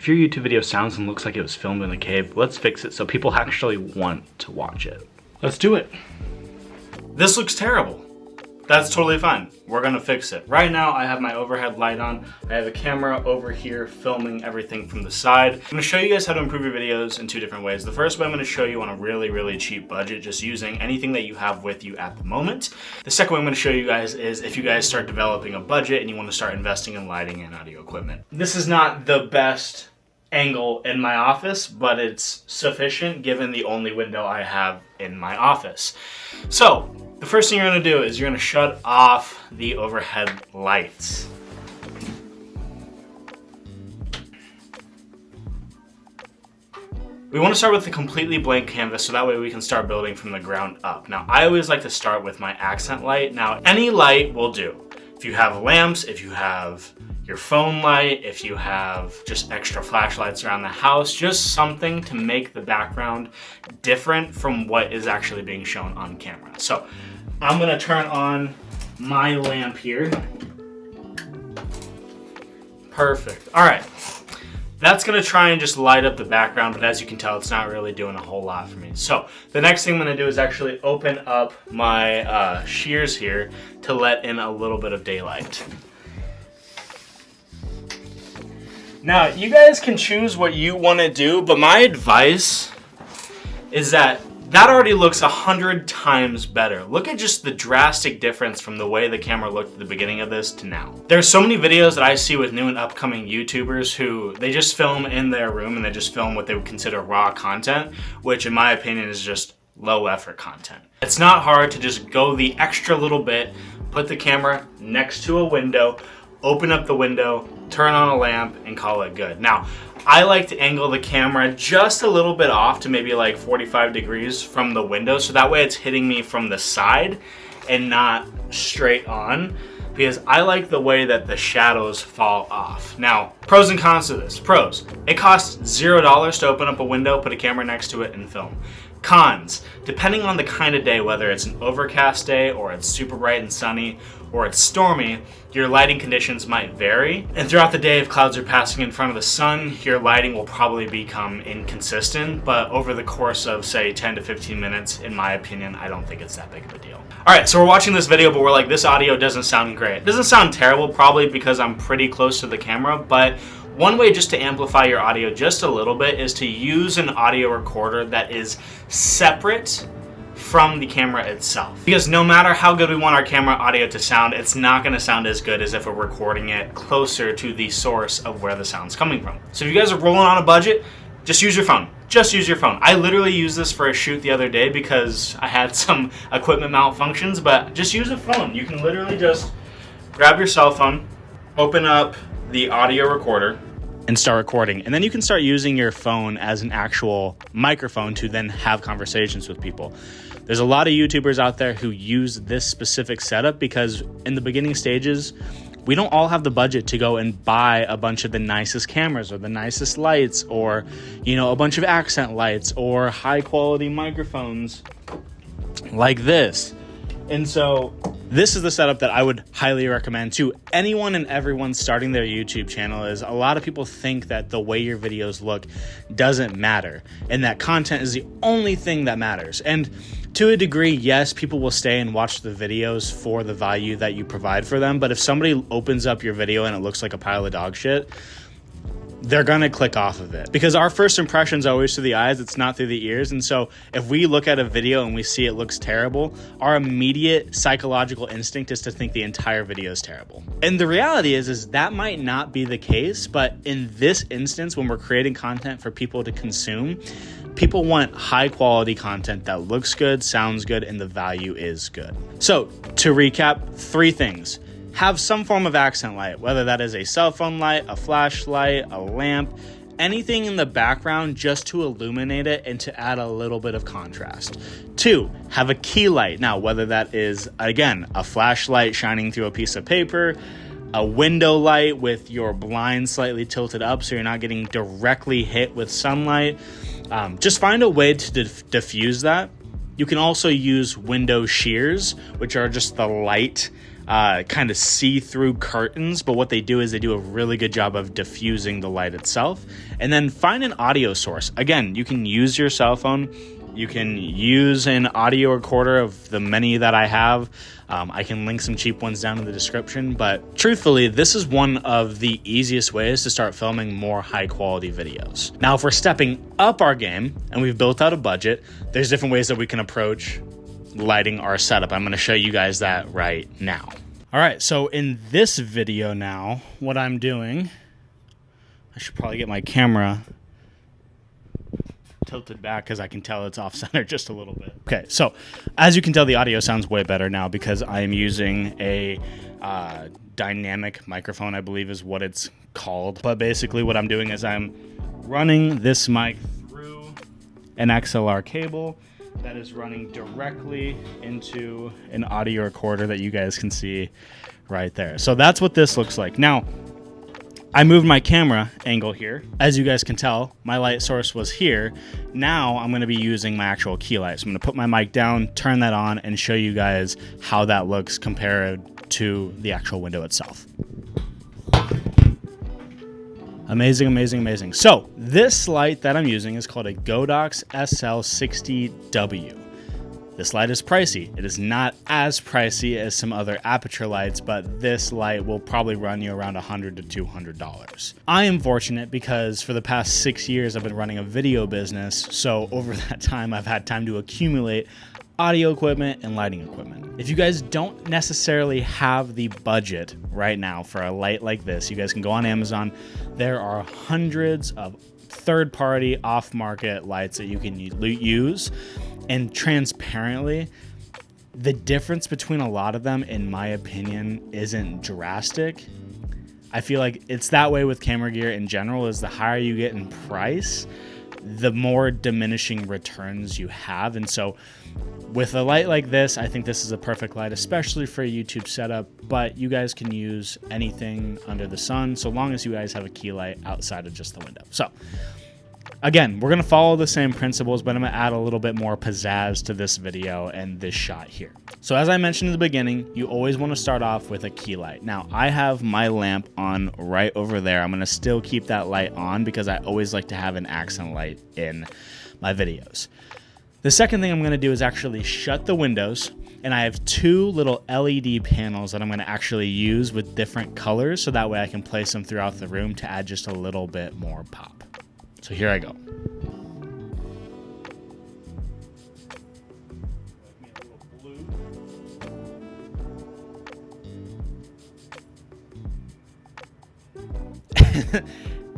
if your YouTube video sounds and looks like it was filmed in a cave, let's fix it so people actually want to watch it. Let's do it. This looks terrible. That's totally fine. We're gonna fix it. Right now, I have my overhead light on. I have a camera over here filming everything from the side. I'm gonna show you guys how to improve your videos in two different ways. The first way I'm gonna show you on a really, really cheap budget, just using anything that you have with you at the moment. The second way I'm gonna show you guys is if you guys start developing a budget and you wanna start investing in lighting and audio equipment. This is not the best angle in my office, but it's sufficient given the only window I have in my office. So, the first thing you're gonna do is you're gonna shut off the overhead lights. We wanna start with a completely blank canvas so that way we can start building from the ground up. Now, I always like to start with my accent light. Now, any light will do. If you have lamps, if you have your phone light, if you have just extra flashlights around the house, just something to make the background different from what is actually being shown on camera. So I'm gonna turn on my lamp here. Perfect. All right. That's gonna try and just light up the background, but as you can tell, it's not really doing a whole lot for me. So the next thing I'm gonna do is actually open up my shears here to let in a little bit of daylight. Now, you guys can choose what you wanna do, but my advice is that already looks 100 times better. Look at just the drastic difference from the way the camera looked at the beginning of this to now. There's so many videos that I see with new and upcoming YouTubers who they just film in their room and they just film what they would consider raw content, which in my opinion is just low effort content. It's not hard to just go the extra little bit, put the camera next to a window, open up the window, turn on a lamp, and call it good. Now, I like to angle the camera just a little bit off to maybe like 45 degrees from the window, so that way it's hitting me from the side and not straight on, because I like the way that the shadows fall off. Now, pros and cons to this. Pros, it costs $0 to open up a window, put a camera next to it, and film. Cons, depending on the kind of day, whether it's an overcast day or it's super bright and sunny or it's stormy, your lighting conditions might vary. And throughout the day, if clouds are passing in front of the sun, your lighting will probably become inconsistent. But over the course of, say, 10 to 15 minutes, in my opinion, I don't think it's that big of a deal. All right, so we're watching this video, but we're like, this audio doesn't sound great. It doesn't sound terrible, probably because I'm pretty close to the camera, but one way just to amplify your audio just a little bit is to use an audio recorder that is separate from the camera itself. Because no matter how good we want our camera audio to sound, it's not gonna sound as good as if we're recording it closer to the source of where the sound's coming from. So if you guys are rolling on a budget, just use your phone. Just use your phone. I literally used this for a shoot the other day because I had some equipment malfunctions, but just use a phone. You can literally just grab your cell phone, open up the audio recorder, and start recording. And then you can start using your phone as an actual microphone to then have conversations with people. There's a lot of YouTubers out there who use this specific setup because in the beginning stages, we don't all have the budget to go and buy a bunch of the nicest cameras or the nicest lights or, you know, a bunch of accent lights or high quality microphones like this. And so this is the setup that I would highly recommend to anyone and everyone starting their YouTube channel. Is a lot of people think that the way your videos look doesn't matter and that content is the only thing that matters. And to a degree, yes, people will stay and watch the videos for the value that you provide for them. But if somebody opens up your video and it looks like a pile of dog shit, they're gonna click off of it, because our first impression is always through the eyes, it's not through the ears. And so if we look at a video and we see it looks terrible, our immediate psychological instinct is to think the entire video is terrible. And the reality is that might not be the case, but in this instance, when we're creating content for people to consume, people want high quality content that looks good, sounds good, and the value is good. So to recap, 3 things. Have some form of accent light, whether that is a cell phone light, a flashlight, a lamp, anything in the background just to illuminate it and to add a little bit of contrast. 2, have a key light. Now, whether that is, again, a flashlight shining through a piece of paper, a window light with your blind slightly tilted up so you're not getting directly hit with sunlight, just find a way to diffuse that. You can also use window shears, which are just the light kind of see-through curtains, but what they do is they do a really good job of diffusing the light itself. And then find an audio source. Again, you can use your cell phone. You can use an audio recorder of the many that I have. I can link some cheap ones down in the description, but truthfully, this is one of the easiest ways to start filming more high quality videos. Now, if we're stepping up our game and we've built out a budget, there's different ways that we can approach lighting our setup. I'm gonna show you guys that right now. All right, so in this video now, what I'm doing, I should probably get my camera tilted back because I can tell it's off center just a little bit. Okay, so as you can tell, the audio sounds way better now because I am using a dynamic microphone, I believe is what it's called. But basically what I'm doing is I'm running this mic through an XLR cable that is running directly into an audio recorder that you guys can see right there. So that's what this looks like. Now, I moved my camera angle here. As you guys can tell, my light source was here. Now I'm gonna be using my actual key light. So I'm gonna put my mic down, turn that on, and show you guys how that looks compared to the actual window itself. Amazing, amazing, amazing. So this light that I'm using is called a Godox SL60W. This light is pricey. It is not as pricey as some other aperture lights, but this light will probably run you around $100 to $200. I am fortunate because for the past 6 years, I've been running a video business. So over that time, I've had time to accumulate audio equipment and lighting equipment. If you guys don't necessarily have the budget right now for a light like this, you guys can go on Amazon. There are hundreds of third-party off-market lights that you can use. And transparently, the difference between a lot of them, in my opinion, isn't drastic. I feel like it's that way with camera gear in general, is the higher you get in price, the more diminishing returns you have. And so with a light like this, I think this is a perfect light, especially for a YouTube setup, but you guys can use anything under the sun, so long as you guys have a key light outside of just the window. So again, we're gonna follow the same principles, but I'm gonna add a little bit more pizzazz to this video and this shot here. So as I mentioned in the beginning, you always wanna start off with a key light. Now, I have my lamp on right over there. I'm gonna still keep that light on because I always like to have an accent light in my videos. The second thing I'm gonna do is actually shut the windows, and I have two little LED panels that I'm gonna actually use with different colors, so that way I can place them throughout the room to add just a little bit more pop. So here I go.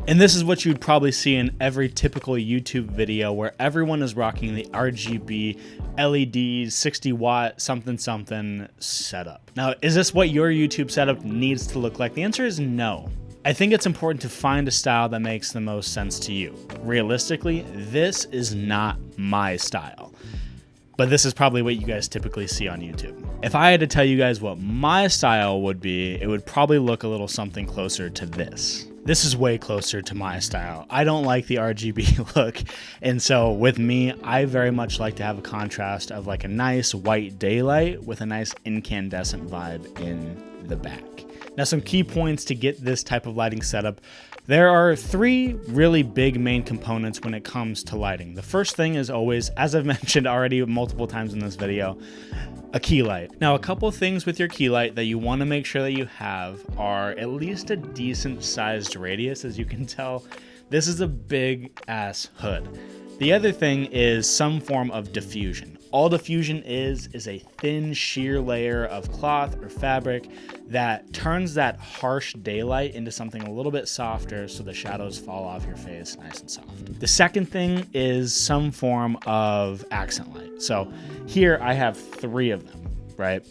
And this is what you'd probably see in every typical YouTube video where everyone is rocking the RGB LED 60 watt something something setup. Now, is this what your YouTube setup needs to look like? The answer is no. I think it's important to find a style that makes the most sense to you. Realistically, this is not my style, but this is probably what you guys typically see on YouTube. If I had to tell you guys what my style would be, it would probably look a little something closer to this. This is way closer to my style. I don't like the RGB look, and so with me, I very much like to have a contrast of like a nice white daylight with a nice incandescent vibe in the back. Now, some key points to get this type of lighting setup. There are three really big main components when it comes to lighting. The first thing is always, as I've mentioned already multiple times in this video, a key light. Now, a couple things with your key light that you want to make sure that you have are at least a decent sized radius. As you can tell, this is a big ass hood. The other thing is some form of diffusion. All diffusion is a thin sheer layer of cloth or fabric that turns that harsh daylight into something a little bit softer so the shadows fall off your face nice and soft. The second thing is some form of accent light. So here I have three of them, right?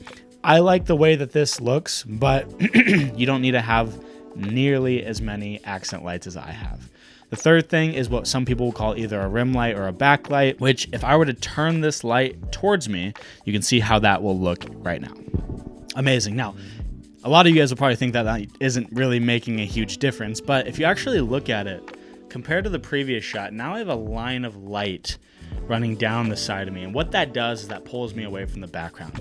I like the way that this looks, but you don't need to have nearly as many accent lights as I have. The third thing is what some people will call either a rim light or a backlight, which if I were to turn this light towards me, you can see how that will look right now. Amazing. Now, a lot of you guys will probably think that that isn't really making a huge difference, but if you actually look at it, compared to the previous shot, now I have a line of light running down the side of me, and what that does is that pulls me away from the background.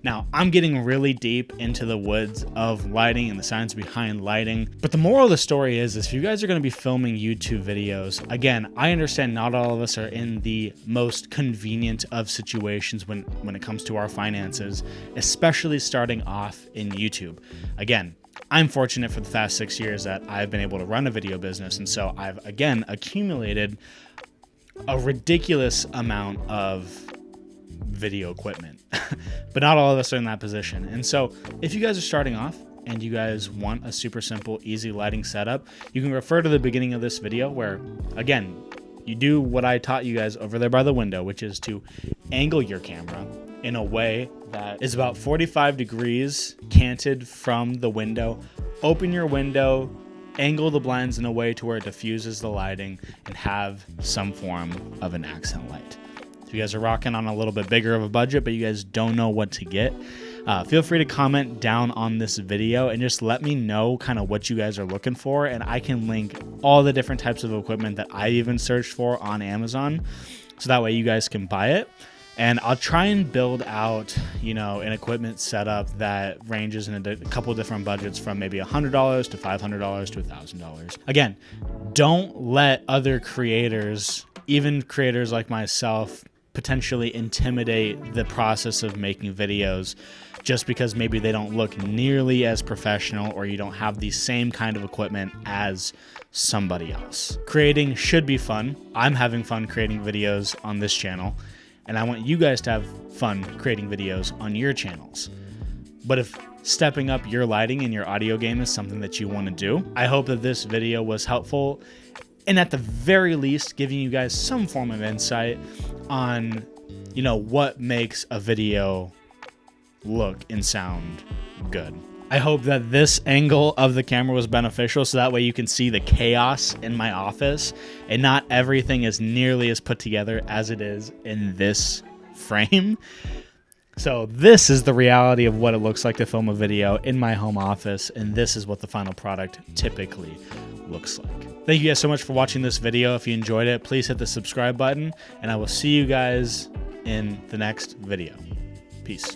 Now, I'm getting really deep into the woods of lighting and the science behind lighting, but the moral of the story is if you guys are going to be filming YouTube videos, again, I understand not all of us are in the most convenient of situations when it comes to our finances, especially starting off in YouTube. Again, I'm fortunate for the past 6 years that I've been able to run a video business, and so I've, again, accumulated a ridiculous amount of video equipment. But not all of us are in that position. And so if you guys are starting off and you guys want a super simple, easy lighting setup, you can refer to the beginning of this video where, again, you do what I taught you guys over there by the window, which is to angle your camera in a way that is about 45 degrees canted from the window. Open your window, angle the blinds in a way to where it diffuses the lighting, and have some form of an accent light. If you guys are rocking on a little bit bigger of a budget, but you guys don't know what to get, feel free to comment down on this video and just let me know kind of what you guys are looking for, and I can link all the different types of equipment that I even searched for on Amazon, so that way you guys can buy it. And I'll try and build out, an equipment setup that ranges in a couple of different budgets from maybe $100 to $500 to $1,000. Again, don't let other creators, even creators like myself, potentially intimidate the process of making videos just because maybe they don't look nearly as professional or you don't have the same kind of equipment as somebody else. Creating should be fun. I'm having fun creating videos on this channel, and I want you guys to have fun creating videos on your channels. But if stepping up your lighting and your audio game is something that you want to do, I hope that this video was helpful, and at the very least giving you guys some form of insight on, what makes a video look and sound good. I hope that this angle of the camera was beneficial, so that way you can see the chaos in my office and not everything is nearly as put together as it is in this frame. So this is the reality of what it looks like to film a video in my home office, and this is what the final product typically looks like. Thank you guys so much for watching this video. If you enjoyed it, please hit the subscribe button, and I will see you guys in the next video. Peace.